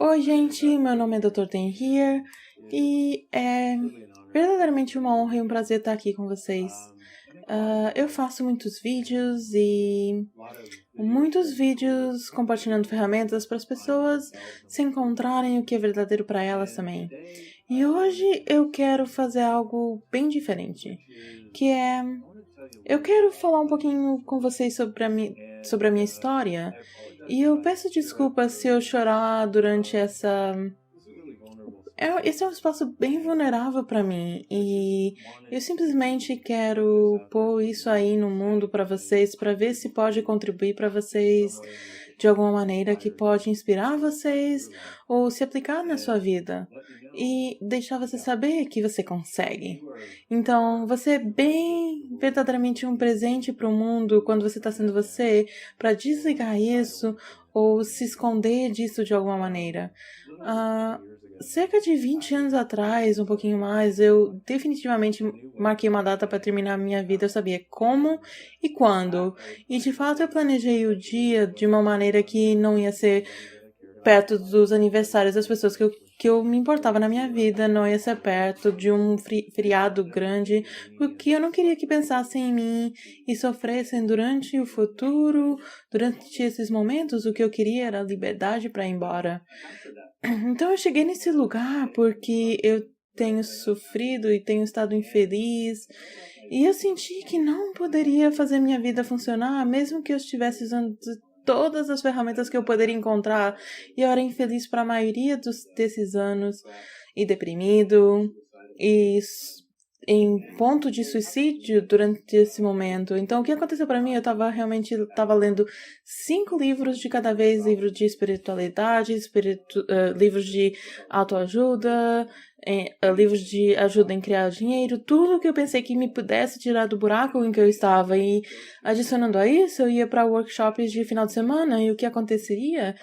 Oi, gente, meu nome é Dr. Dan Here e é verdadeiramente uma honra e um prazer estar aqui com vocês. Eu faço muitos vídeos compartilhando ferramentas para as pessoas se encontrarem o que é verdadeiro para elas também. E hoje eu quero fazer algo bem diferente, que é eu quero falar um pouquinho com vocês sobre a minha história. E eu peço desculpas se eu chorar durante essa. Esse é um espaço bem vulnerável para mim e eu simplesmente quero pôr isso aí no mundo para vocês, para ver se pode contribuir para vocês de alguma maneira que pode inspirar vocês ou se aplicar na sua vida e deixar você saber que você consegue. Então, você é bem verdadeiramente um presente para o mundo quando você está sendo você, para desligar isso ou se esconder disso de alguma maneira. Cerca de 20 anos atrás, um pouquinho mais, eu definitivamente marquei uma data para terminar a minha vida. Eu sabia como e quando. E de fato eu planejei o dia de uma maneira que não ia ser perto dos aniversários das pessoas que eu me importava na minha vida, não ia ser perto de um feriado grande, porque eu não queria que pensassem em mim e sofressem durante o futuro, durante esses momentos. O que eu queria era liberdade para ir embora. Então eu cheguei nesse lugar porque eu tenho sofrido e tenho estado infeliz. E eu senti que não poderia fazer minha vida funcionar, mesmo que eu estivesse usando todas as ferramentas que eu poderia encontrar. E eu era infeliz para a maioria desses anos, e deprimido, e em ponto de suicídio durante esse momento. Então, o que aconteceu para mim? Eu tava lendo 5 livros de cada vez, livros de espiritualidade, livros de autoajuda, livros de ajuda em criar dinheiro, tudo que eu pensei que me pudesse tirar do buraco em que eu estava. E adicionando a isso, eu ia para workshops de final de semana, e o que aconteceria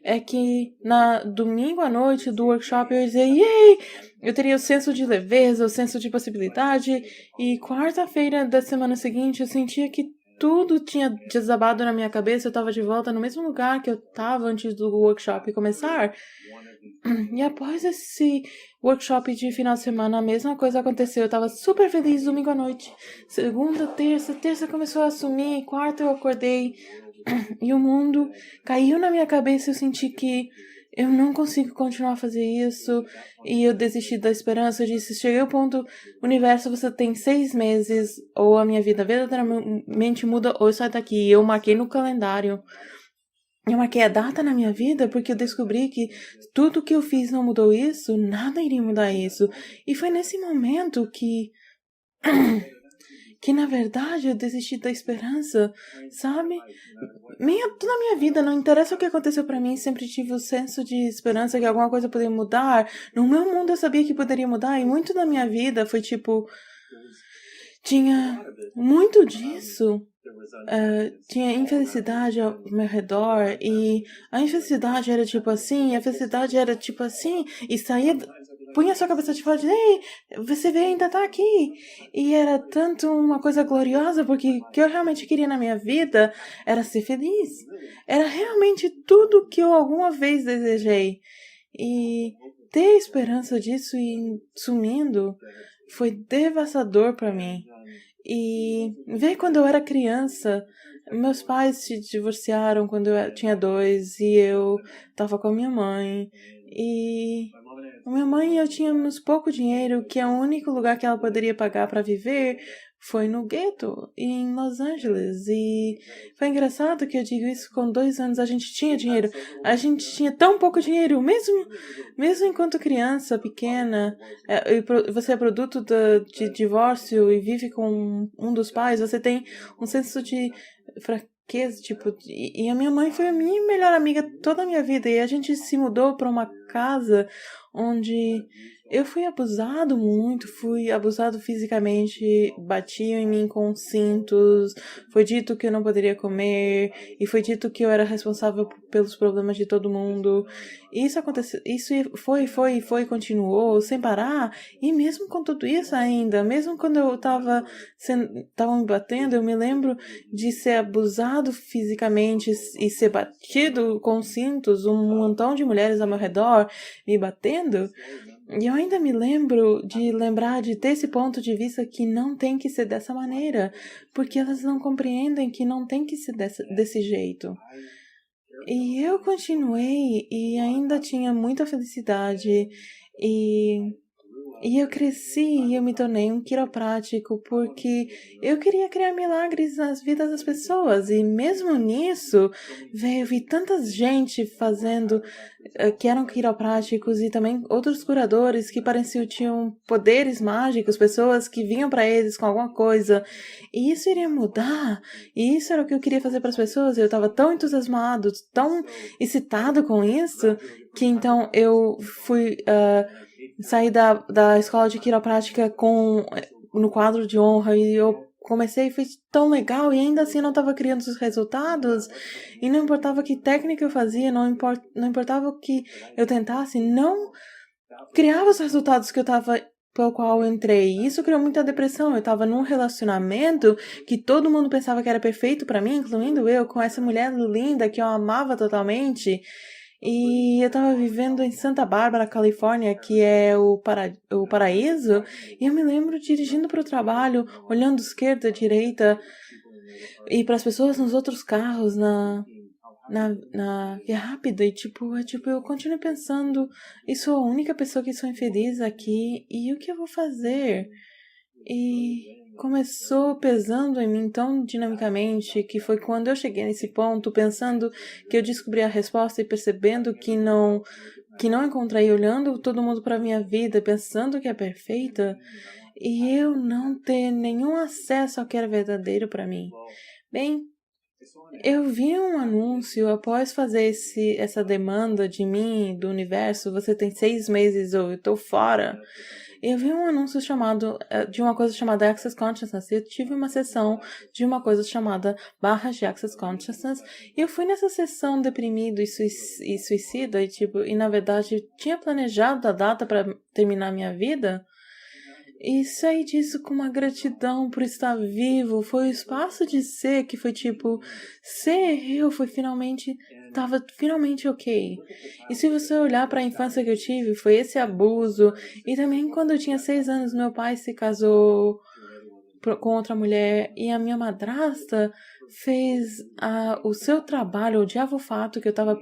é que na domingo à noite do workshop eu ia dizer, yay! Eu teria o senso de leveza, o senso de possibilidade, e quarta-feira da semana seguinte eu sentia que tudo tinha desabado na minha cabeça. Eu estava de volta no mesmo lugar que eu estava antes do workshop começar. E após esse workshop de final de semana, a mesma coisa aconteceu. Eu estava super feliz domingo à noite. Segunda, terça começou a sumir, quarta eu acordei e o mundo caiu na minha cabeça. Eu senti que eu não consigo continuar a fazer isso e eu desisti da esperança. Eu disse, cheguei ao ponto, universo, você tem 6 meses, ou a minha vida verdadeiramente muda, ou eu saio daqui. Eu marquei no calendário. Eu marquei a data na minha vida porque eu descobri que tudo que eu fiz não mudou isso, nada iria mudar isso. E foi nesse momento que na verdade eu desisti da esperança, sabe? Toda a minha vida, não interessa o que aconteceu pra mim, sempre tive o senso de esperança que alguma coisa poderia mudar. No meu mundo eu sabia que poderia mudar, e muito da minha vida foi tipo, tinha muito disso. Tinha infelicidade ao meu redor, e a infelicidade era tipo assim, a felicidade era tipo assim, e saía, punha sua cabeça de fora e dizia, ei, você vê, ainda tá aqui. E era tanto uma coisa gloriosa, porque o que eu realmente queria na minha vida era ser feliz. Era realmente tudo que eu alguma vez desejei. E ter esperança disso e sumindo foi devastador para mim. E ver quando eu era criança, meus pais se divorciaram quando eu tinha 2 e eu tava com a minha mãe. E a minha mãe e eu tínhamos pouco dinheiro, que é o único lugar que ela poderia pagar para viver foi no gueto, em Los Angeles. E foi engraçado que eu digo isso, com 2 anos a gente tinha dinheiro. A gente tinha tão pouco dinheiro, mesmo enquanto criança pequena, você é produto de divórcio e vive com um dos pais, você tem um senso de fraqueza, tipo, e a minha mãe foi a minha melhor amiga toda a minha vida, e a gente se mudou para uma casa onde eu fui abusado muito, fui abusado fisicamente, batiam em mim com cintos, foi dito que eu não poderia comer, e foi dito que eu era responsável pelos problemas de todo mundo. E isso aconteceu, isso foi, continuou, sem parar, e mesmo com tudo isso ainda, mesmo quando eu tava me batendo, eu me lembro de ser abusado fisicamente e ser batido com cintos, um montão de mulheres ao meu redor me batendo. E eu ainda me lembro de lembrar de ter esse ponto de vista que não tem que ser dessa maneira, porque elas não compreendem que não tem que ser desse jeito. E eu continuei e ainda tinha muita felicidade e eu cresci e eu me tornei um quiroprático porque eu queria criar milagres nas vidas das pessoas. E mesmo nisso, eu vi tanta gente fazendo, que eram quiropráticos e também outros curadores que pareciam tinham poderes mágicos, pessoas que vinham para eles com alguma coisa. E isso iria mudar. E isso era o que eu queria fazer para as pessoas. Eu estava tão entusiasmado, tão excitado com isso, que então eu fui... saí da escola de quiroprática no quadro de honra e eu comecei e foi tão legal e ainda assim não estava criando os resultados e não importava que técnica eu fazia, não importava o que eu tentasse, não criava os resultados que eu estava pelo qual eu entrei. E isso criou muita depressão. Eu estava num relacionamento que todo mundo pensava que era perfeito para mim, incluindo eu, com essa mulher linda que eu amava totalmente. E eu tava vivendo em Santa Bárbara, Califórnia, que é o paraíso, e eu me lembro dirigindo para o trabalho, olhando esquerda, direita, e para as pessoas nos outros carros, e é rápido, e eu continuo pensando, eu sou a única pessoa que sou infeliz aqui, e o que eu vou fazer? E começou pesando em mim tão dinamicamente que foi quando eu cheguei nesse ponto, pensando que eu descobri a resposta e percebendo que não encontrei, olhando todo mundo para minha vida, pensando que é perfeita, e eu não ter nenhum acesso ao que era verdadeiro para mim. Bem, eu vi um anúncio após fazer essa demanda de mim, do universo, você tem 6 meses ou eu tô fora. Eu vi um anúncio de uma coisa chamada Access Consciousness. Eu tive uma sessão de uma coisa chamada Barras de Access Consciousness. E eu fui nessa sessão deprimido e suicida. E na verdade tinha planejado a data para terminar minha vida. E saí disso com uma gratidão por estar vivo. Foi o espaço de ser que foi ser eu foi tava finalmente ok. E se você olhar para a infância que eu tive, foi esse abuso. E também quando eu tinha 6 anos, meu pai se casou com outra mulher e a minha madrasta fez o seu trabalho, odiava o fato que eu tava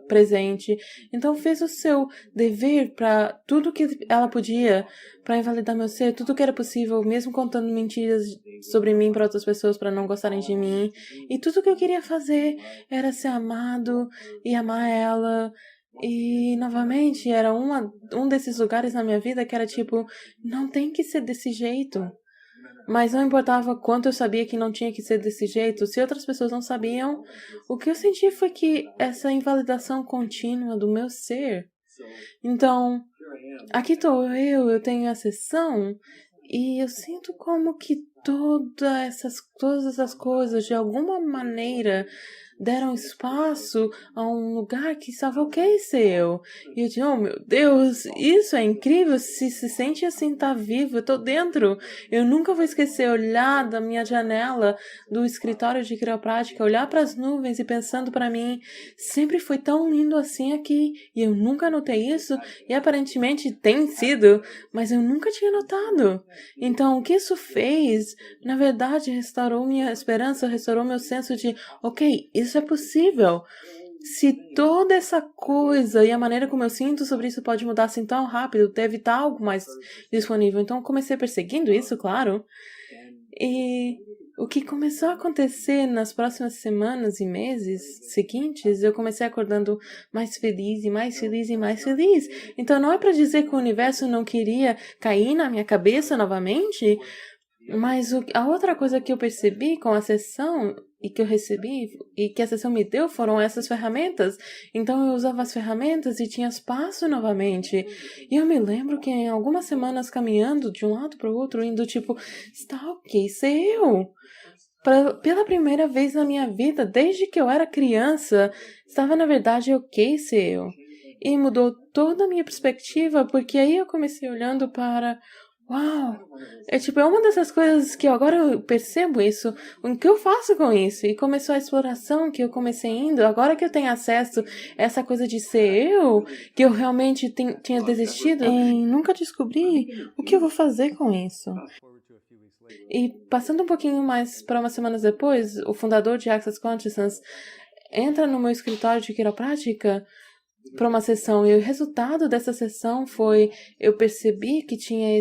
presente, então fez o seu dever para tudo que ela podia para invalidar meu ser, tudo que era possível, mesmo contando mentiras sobre mim para outras pessoas para não gostarem de mim, e tudo que eu queria fazer era ser amado e amar ela. E novamente era um desses lugares na minha vida que era não tem que ser desse jeito. Mas não importava quanto eu sabia que não tinha que ser desse jeito, se outras pessoas não sabiam, o que eu senti foi que essa invalidação contínua do meu ser. Então, aqui estou eu tenho a sessão, e eu sinto como que todas essas coisas, de alguma maneira, deram espaço a um lugar que estava ok ser eu. E eu digo, oh meu Deus, isso é incrível, se sente assim, tá vivo, eu tô dentro. Eu nunca vou esquecer olhar da minha janela do escritório de quiroprática, olhar para as nuvens e pensando para mim, sempre foi tão lindo assim aqui, e eu nunca notei isso, e aparentemente tem sido, mas eu nunca tinha notado. Então, o que isso fez, na verdade, restaurou minha esperança, restaurou meu senso de, ok, isso é possível. Se toda essa coisa e a maneira como eu sinto sobre isso pode mudar assim tão rápido, deve estar algo mais disponível. Então, eu comecei perseguindo isso, claro. E o que começou a acontecer nas próximas semanas e meses seguintes, eu comecei acordando mais feliz e mais feliz e mais feliz. Então, não é para dizer que o universo não queria cair na minha cabeça novamente, mas a outra coisa que eu percebi com a sessão e que eu recebi e que a sessão me deu foram essas ferramentas. Então eu usava as ferramentas e tinha espaço novamente. E eu me lembro que em algumas semanas caminhando de um lado para o outro, indo tipo, está ok ser eu. Pela primeira vez na minha vida, desde que eu era criança, estava na verdade ok ser eu. E mudou toda a minha perspectiva, porque aí eu comecei olhando para... Uau! É uma dessas coisas que agora eu percebo isso, o que eu faço com isso? E começou a exploração que eu comecei indo, agora que eu tenho acesso a essa coisa de ser eu, que eu realmente tinha desistido em nunca descobrir o que eu vou fazer com isso. E passando um pouquinho mais para umas semanas depois, o fundador de Access Consciousness entra no meu escritório de quiroprática para uma sessão, e o resultado dessa sessão foi, eu percebi que tinha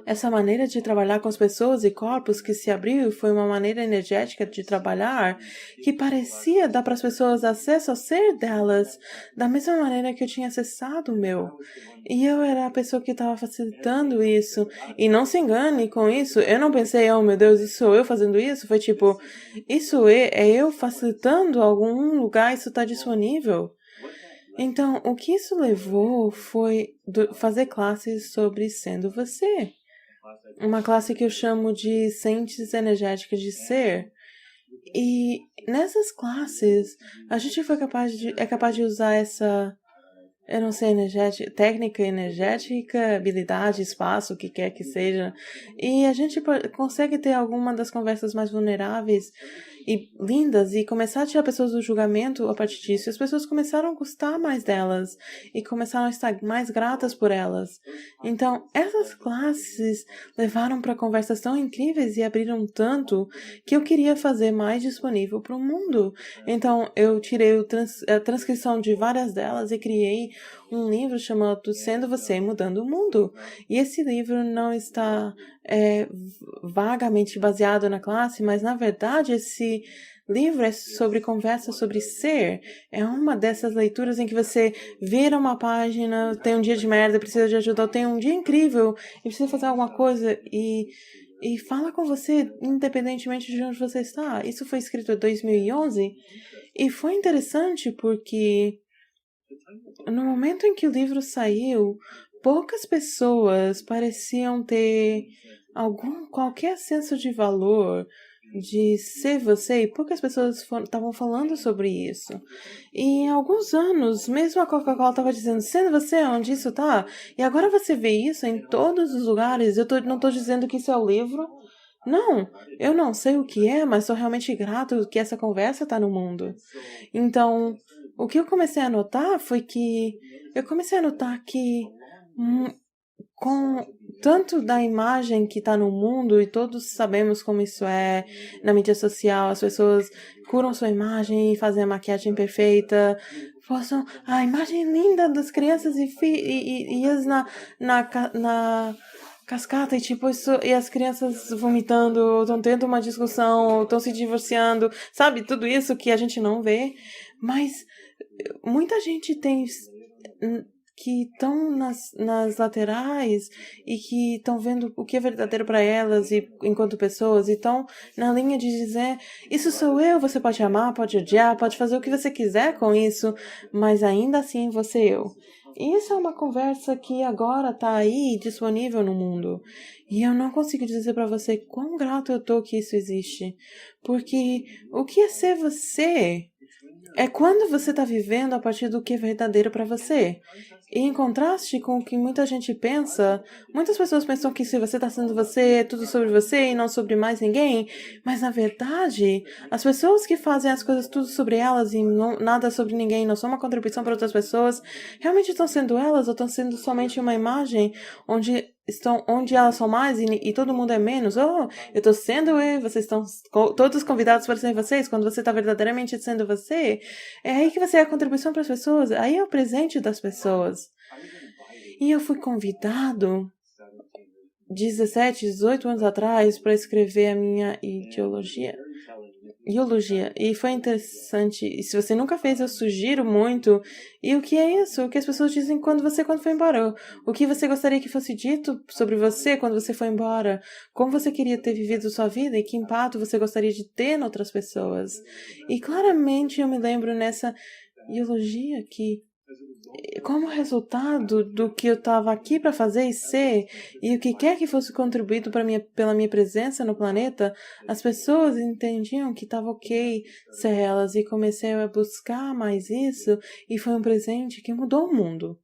essa maneira de trabalhar com as pessoas e corpos que se abriu, foi uma maneira energética de trabalhar que parecia dar para as pessoas acesso ao ser delas, da mesma maneira que eu tinha acessado o meu. E eu era a pessoa que estava facilitando isso. E não se engane com isso, eu não pensei, oh meu Deus, isso sou eu fazendo isso? Foi tipo, isso é eu facilitando algum lugar, isso está disponível. Então, o que isso levou foi fazer classes sobre sendo você. Uma classe que eu chamo de Ciências Energéticas de Ser. E nessas classes, a gente é capaz de usar essa, eu não sei, técnica energética, habilidade, espaço, o que quer que seja. E a gente consegue ter alguma das conversas mais vulneráveis e lindas e começar a tirar pessoas do julgamento a partir disso. E as pessoas começaram a gostar mais delas e começaram a estar mais gratas por elas. Então, essas classes levaram para conversas tão incríveis e abriram tanto que eu queria fazer mais disponível para o mundo. Então, eu tirei a transcrição de várias delas e criei um livro chamado Sendo Você, Mudando o Mundo. E esse livro não está vagamente baseado na classe, mas na verdade esse livro é sobre conversa sobre ser. É uma dessas leituras em que você vira uma página, tem um dia de merda, precisa de ajuda, ou tem um dia incrível e precisa fazer alguma coisa e fala com você independentemente de onde você está. Isso foi escrito em 2011 e foi interessante porque no momento em que o livro saiu, poucas pessoas pareciam ter qualquer senso de valor de ser você, e poucas pessoas estavam falando sobre isso. E em alguns anos, mesmo a Coca-Cola estava dizendo, sendo você onde isso tá, e agora você vê isso em todos os lugares. Não estou dizendo que isso é o livro. Não, eu não sei o que é, mas sou realmente grato que essa conversa tá no mundo. Então, o que eu comecei a notar foi que com tanto da imagem que está no mundo, e todos sabemos como isso é na mídia social, as pessoas curam sua imagem e fazem a maquiagem perfeita, postam a imagem linda das crianças e as na cascata e as crianças vomitando, ou estão tendo uma discussão, ou estão se divorciando, sabe? Tudo isso que a gente não vê, mas muita gente tem que estão nas laterais e que estão vendo o que é verdadeiro para elas e enquanto pessoas, e estão na linha de dizer, isso sou eu, você pode amar, pode odiar, pode fazer o que você quiser com isso, mas ainda assim você é eu. E isso é uma conversa que agora está aí disponível no mundo. E eu não consigo dizer para você quão grato eu tô que isso existe. Porque o que é ser você é quando você está vivendo a partir do que é verdadeiro para você. E em contraste com o que muita gente pensa, muitas pessoas pensam que se você está sendo você, é tudo sobre você e não sobre mais ninguém. Mas na verdade, as pessoas que fazem as coisas tudo sobre elas e nada sobre ninguém, não são uma contribuição para outras pessoas, realmente estão sendo elas ou estão sendo somente uma imagem onde elas são mais e todo mundo é menos. Oh, eu estou sendo eu, vocês estão todos convidados para ser vocês. Quando você está verdadeiramente sendo você, é aí que você é a contribuição para as pessoas, aí é o presente das pessoas. E eu fui convidado 17, 18 anos atrás para escrever a minha ideologia. Biologia. E foi interessante. E se você nunca fez, eu sugiro muito. E o que é isso? O que as pessoas dizem quando foi embora? O que você gostaria que fosse dito sobre você quando você foi embora? Como você queria ter vivido sua vida e que impacto você gostaria de ter em outras pessoas? E claramente eu me lembro nessa biologia que, como resultado do que eu estava aqui para fazer e ser, e o que quer que fosse contribuído pela minha presença no planeta, as pessoas entendiam que estava ok ser elas, e comecei a buscar mais isso, e foi um presente que mudou o mundo.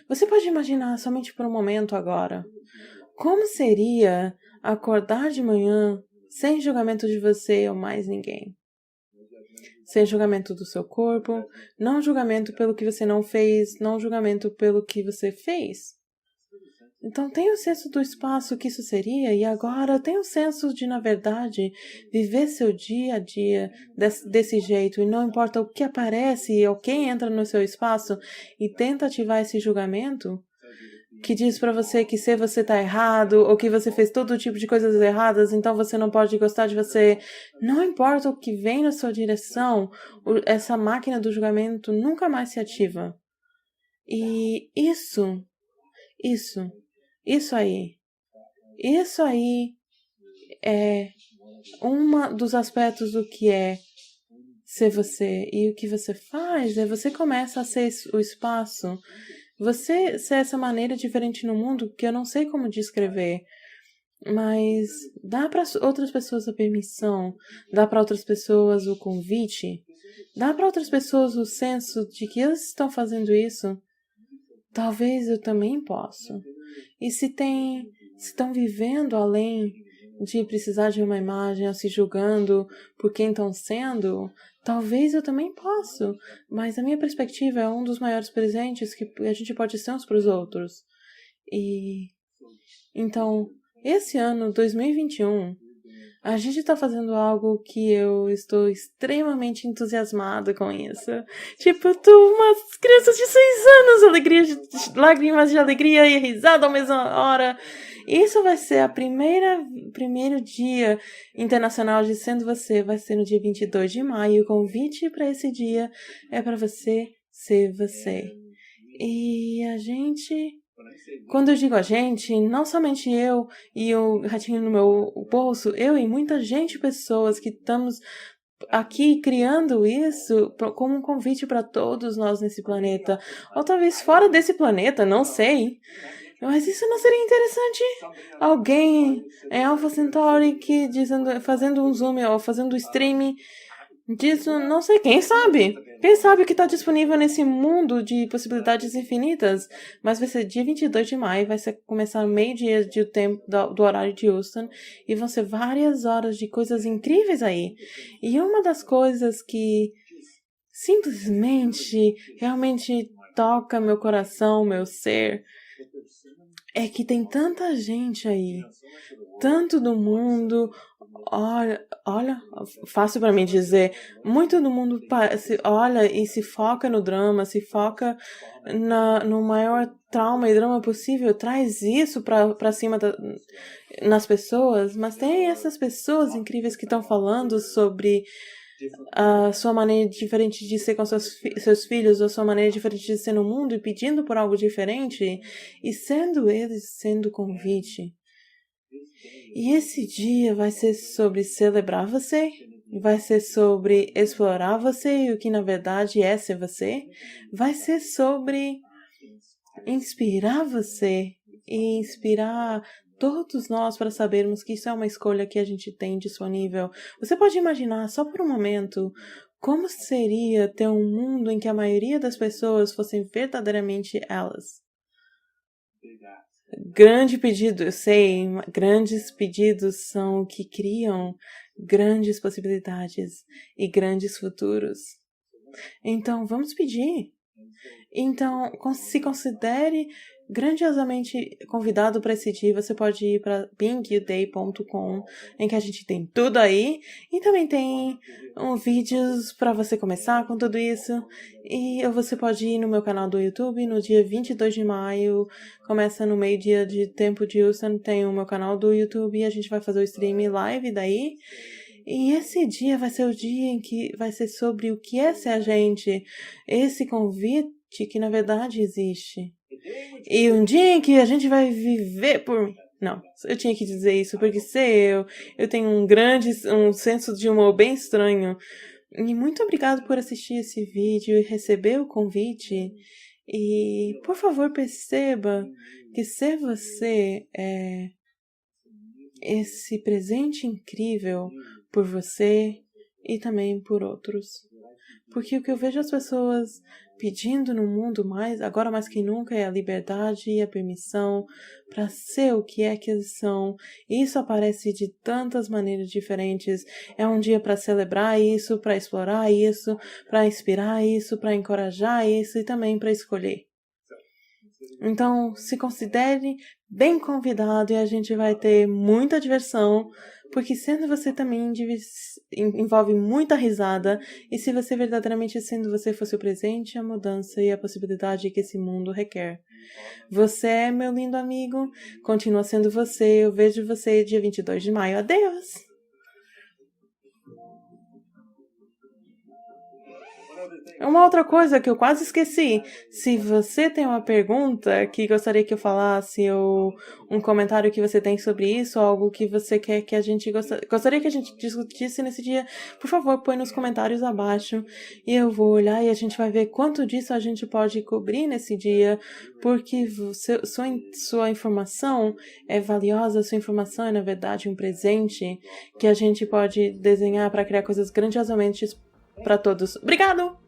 Você pode imaginar somente por um momento agora, como seria acordar de manhã sem julgamento de você ou mais ninguém? Sem julgamento do seu corpo, não julgamento pelo que você não fez, não julgamento pelo que você fez. Então, tem o senso do espaço que isso seria, e agora tem o senso de, na verdade, viver seu dia a dia desse jeito, e não importa o que aparece ou quem entra no seu espaço e tenta ativar esse julgamento, que diz pra você que se você tá errado, ou que você fez todo tipo de coisas erradas, então você não pode gostar de você. Não importa o que vem na sua direção, essa máquina do julgamento nunca mais se ativa. E isso aí é dos aspectos do que é ser você. E o que você faz é você começa a ser o espaço. Você ser essa maneira diferente no mundo que eu não sei como descrever, mas dá para outras pessoas a permissão, dá para outras pessoas o convite, dá para outras pessoas o senso de que elas estão fazendo isso. Talvez eu também possa. E se estão vivendo além de precisar de uma imagem, ou se julgando por quem estão sendo, talvez eu também possa. Mas a minha perspectiva é um dos maiores presentes que a gente pode ser uns para os outros. E então, esse ano, 2021, a gente está fazendo algo que eu estou extremamente entusiasmada com isso. Tipo, eu tô umas crianças de 6 anos, lágrimas de alegria e risada ao mesma hora. Isso vai ser primeiro dia internacional de Sendo Você, vai ser no dia 22 de maio. O convite para esse dia é para você ser você. E a gente... Quando eu digo a gente, não somente eu e o ratinho no meu bolso, eu e muita gente, pessoas que estamos aqui criando isso como um convite para todos nós nesse planeta. Ou talvez fora desse planeta, não sei. Mas isso não seria interessante? Alguém em Alpha Centauri que fazendo um zoom ou fazendo um streaming disso, não sei, quem sabe? Quem sabe o que está disponível nesse mundo de possibilidades infinitas? Mas vai ser dia 22 de maio, começar no meio-dia de tempo do horário de Houston, e vão ser várias horas de coisas incríveis aí. E uma das coisas que simplesmente, realmente toca meu coração, meu ser, é que tem tanta gente aí, tanto do mundo, olha, fácil para mim dizer, muito do mundo olha e se foca no drama, se foca no maior trauma e drama possível, traz isso para cima nas pessoas, mas tem essas pessoas incríveis que estão falando sobre a sua maneira diferente de ser com seus filhos, ou a sua maneira diferente de ser no mundo, e pedindo por algo diferente, e sendo eles sendo convite. E esse dia vai ser sobre celebrar você, vai ser sobre explorar você e o que na verdade é ser você, vai ser sobre inspirar você e inspirar todos nós para sabermos que isso é uma escolha que a gente tem disponível. Você pode imaginar, só por um momento, como seria ter um mundo em que a maioria das pessoas fossem verdadeiramente elas? Grande pedido, eu sei, grandes pedidos são o que criam grandes possibilidades e grandes futuros. Então, vamos pedir. Então, se considere grandiosamente convidado para esse dia. Você pode ir para beingyouday.com, em que a gente tem tudo aí, e também tem vídeos para você começar com tudo isso. E você pode ir no meu canal do YouTube no dia 22 de maio, começa no meio-dia de tempo de Houston, tem o meu canal do YouTube e a gente vai fazer o stream live daí. E esse dia vai ser o dia em que vai ser sobre o que é ser a gente, esse convite que na verdade existe. E um dia em que a gente vai viver por... Não, eu tinha que dizer isso, porque sei eu tenho um senso de humor bem estranho. E muito obrigado por assistir esse vídeo e receber o convite. E, por favor, perceba que ser você é esse presente incrível por você e também por outros. Porque o que eu vejo as pessoas pedindo no mundo agora mais que nunca, é a liberdade e a permissão para ser o que é que eles são. Isso aparece de tantas maneiras diferentes. É um dia para celebrar isso, para explorar isso, para inspirar isso, para encorajar isso e também para escolher. Então, se considere bem convidado e a gente vai ter muita diversão, porque sendo você também envolve muita risada, e se você verdadeiramente sendo você fosse o presente, a mudança e a possibilidade que esse mundo requer. Você é meu lindo amigo, continua sendo você, eu vejo você dia 22 de maio. Adeus! Uma outra coisa que eu quase esqueci, se você tem uma pergunta que gostaria que eu falasse, ou um comentário que você tem sobre isso, ou algo que você quer que a gente gostaria que a gente discutisse nesse dia, por favor, põe nos comentários abaixo, e eu vou olhar e a gente vai ver quanto disso a gente pode cobrir nesse dia, porque sua informação é valiosa, sua informação é, na verdade, um presente que a gente pode desenhar para criar coisas grandiosamente para todos. Obrigado!